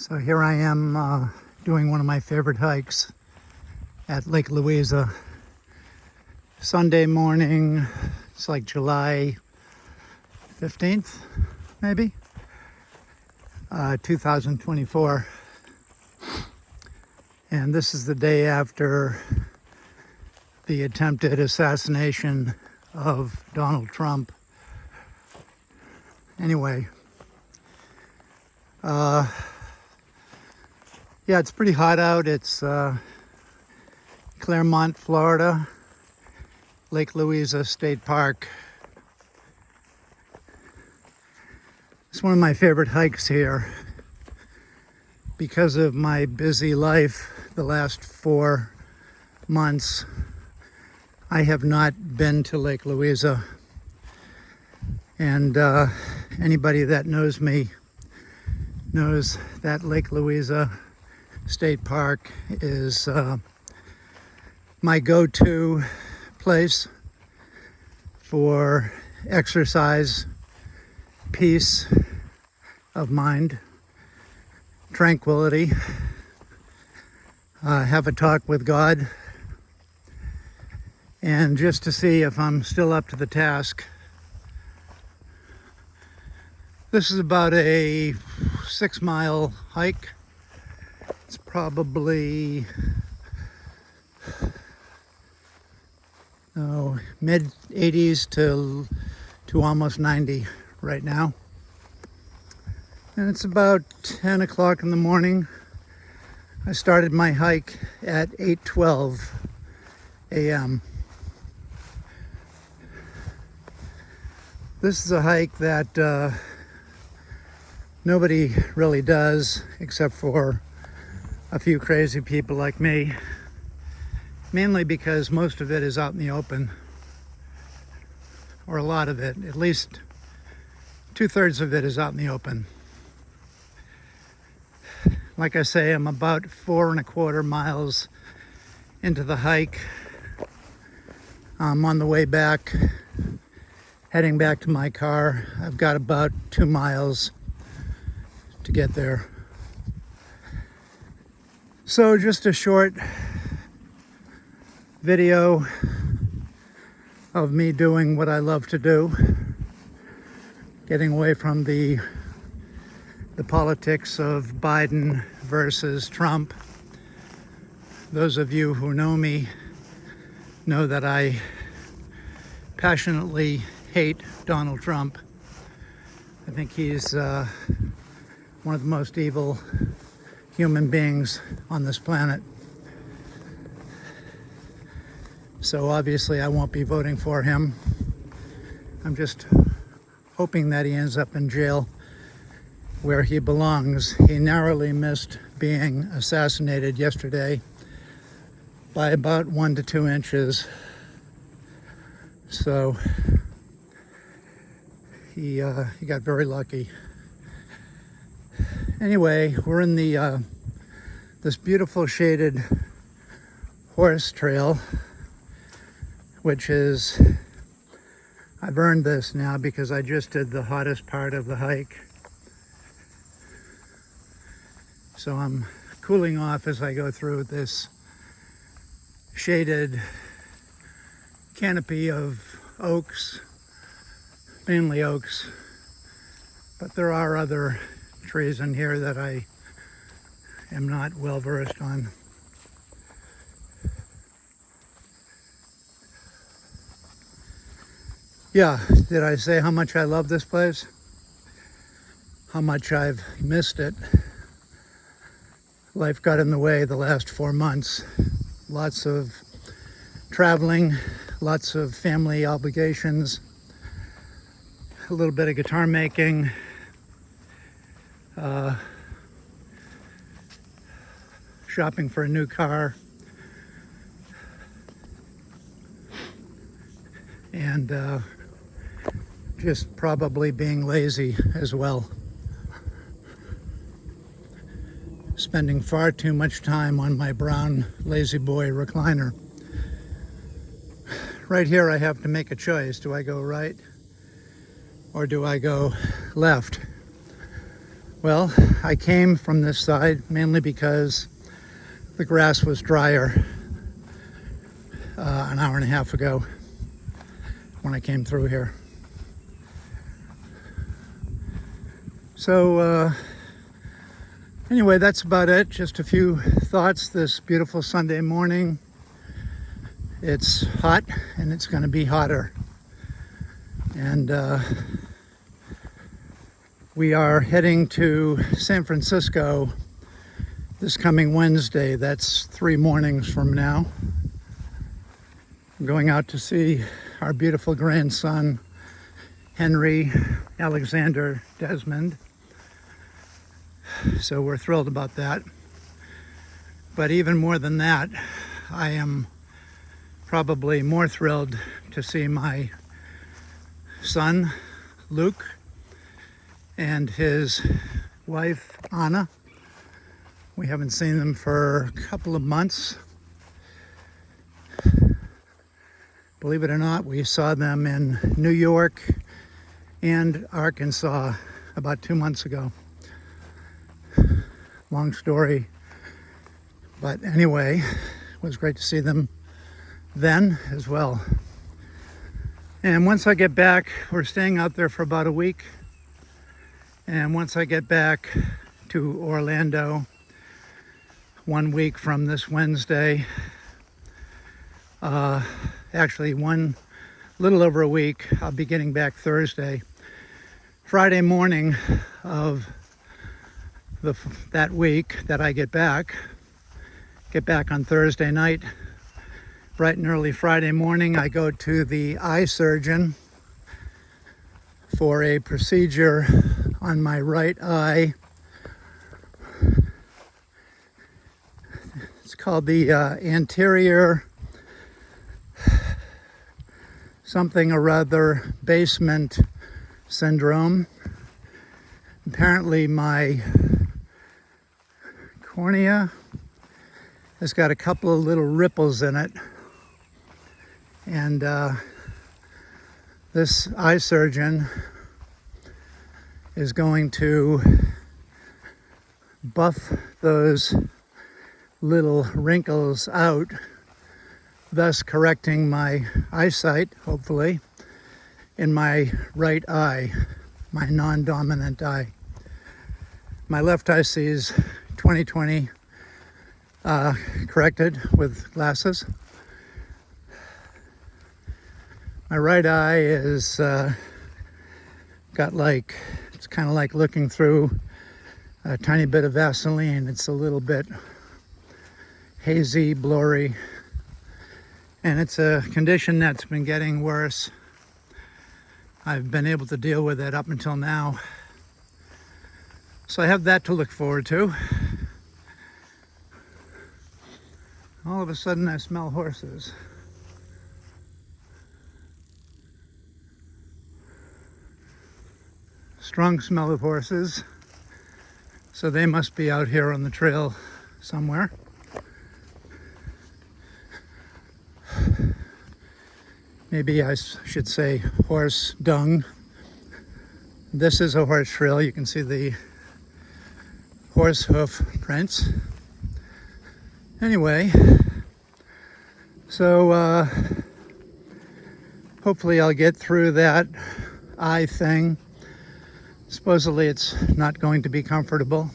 So here I am doing one of my favorite hikes at Lake Louisa. Sunday morning, it's like July 15th, maybe, 2024. And this is the day after the attempted assassination of Donald Trump. Anyway, yeah, it's pretty hot out. It's Claremont, Florida, Lake Louisa State Park. It's one of my favorite hikes here because of my busy life the last 4 months. I have not been to Lake Louisa, and anybody that knows me knows that Lake Louisa State Park is my go-to place for exercise, peace of mind, tranquility, have a talk with God, and just to see if I'm still up to the task. This is about a 6-mile hike. It's probably mid 80s to almost 90 right now. And it's about 10 o'clock in the morning. I started my hike at 8:12 a.m. This is a hike that nobody really does except for a few crazy people like me, mainly because most of it is out in the open, or a lot of it, at least 2/3 of it is out in the open. Like I say, I'm about 4.25 miles into the hike. I'm on the way back, heading back to my car. I've got about 2 miles to get there. So just a short video of me doing what I love to do, getting away from the politics of Biden versus Trump. Those of you who know me know that I passionately hate Donald Trump. I think he's one of the most evil human beings on this planet. So obviously I won't be voting for him. I'm just hoping that he ends up in jail where he belongs. He narrowly missed being assassinated yesterday by about 1 to 2 inches. So he got very lucky. Anyway, we're in the this beautiful shaded horse trail, which is, I've earned this now because I just did the hottest part of the hike. So I'm cooling off as I go through this shaded canopy of oaks, mainly oaks, but there are other trees in here that I am not well versed on. Yeah, did I say how much I love this place? How much I've missed it? Life got in the way the last 4 months. Lots of traveling, lots of family obligations, a little bit of guitar making, shopping for a new car, and just probably being lazy as well. Spending far too much time on my brown Lazy Boy recliner. Right here I have to make a choice. Do I go right or do I go left? Well, I came from this side mainly because the grass was drier an hour and a half ago when I came through here. So anyway, that's about it. Just a few thoughts this beautiful Sunday morning. It's hot and it's going to be hotter. And we are heading to San Francisco this coming Wednesday. That's 3 mornings from now. I'm going out to see our beautiful grandson, Henry Alexander Desmond. So we're thrilled about that. But even more than that, I am probably more thrilled to see my son, Luke, and his wife, Anna. We haven't seen them for a couple of months. Believe it or not, we saw them in New York and Arkansas about 2 months ago. Long story, but anyway, it was great to see them then as well. And once I get back, we're staying out there for about a week. And once I get back to Orlando, 1 week from this Wednesday, actually one little over a week, I'll be getting back Thursday. Friday morning of that week that I get back on Thursday night, bright and early Friday morning, I go to the eye surgeon for a procedure on my right eye. It's called the anterior something or other basement syndrome. Apparently my cornea has got a couple of little ripples in it, and this eye surgeon is going to buff those little wrinkles out, thus correcting my eyesight, hopefully, in my right eye, my non-dominant eye. My left eye sees 20/20 corrected with glasses. My right eye is got like, it's kind of like looking through a tiny bit of Vaseline. It's a little bit hazy, blurry, and it's a condition that's been getting worse. I've been able to deal with it up until now. So I have that to look forward to. All of a sudden I smell horses. Strong smell of horses. So they must be out here on the trail somewhere. Maybe I should say horse dung. This is a horse trail. You can see the horse hoof prints. Anyway, so hopefully I'll get through that eye thing. Supposedly it's not going to be comfortable.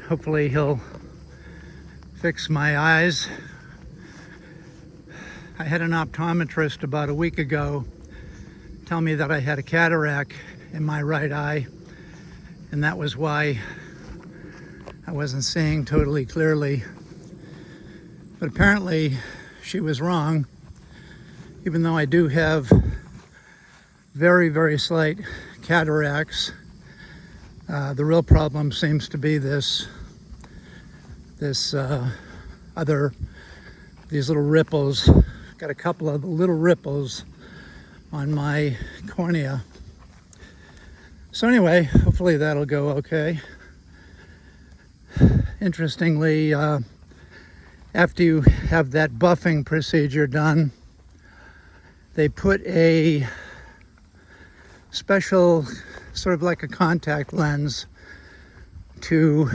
Hopefully he'll fix my eyes. I had an optometrist about a week ago tell me that I had a cataract in my right eye, and that was why I wasn't seeing totally clearly. But apparently she was wrong, even though I do have very, very slight cataracts. The real problem seems to be these little ripples. Got a couple of little ripples on my cornea. So anyway, hopefully that'll go okay. Interestingly, after you have that buffing procedure done, they put a special sort of like a contact lens to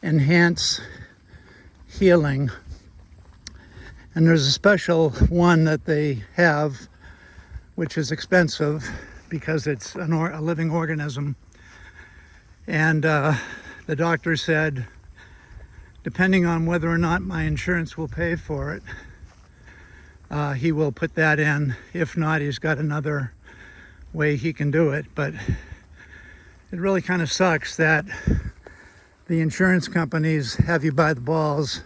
enhance healing. And there's a special one that they have, which is expensive because it's a living organism. And the doctor said, depending on whether or not my insurance will pay for it, he will put that in. If not, he's got another way he can do it. But it really kind of sucks that the insurance companies have you by the balls.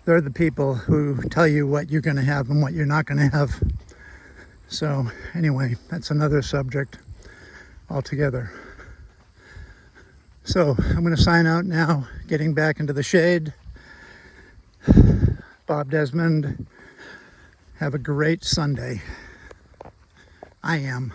They're the people who tell you what you're going to have and what you're not going to have. So anyway, that's another subject altogether. So I'm going to sign out now, getting back into the shade. Bob Desmond, have a great Sunday. I am.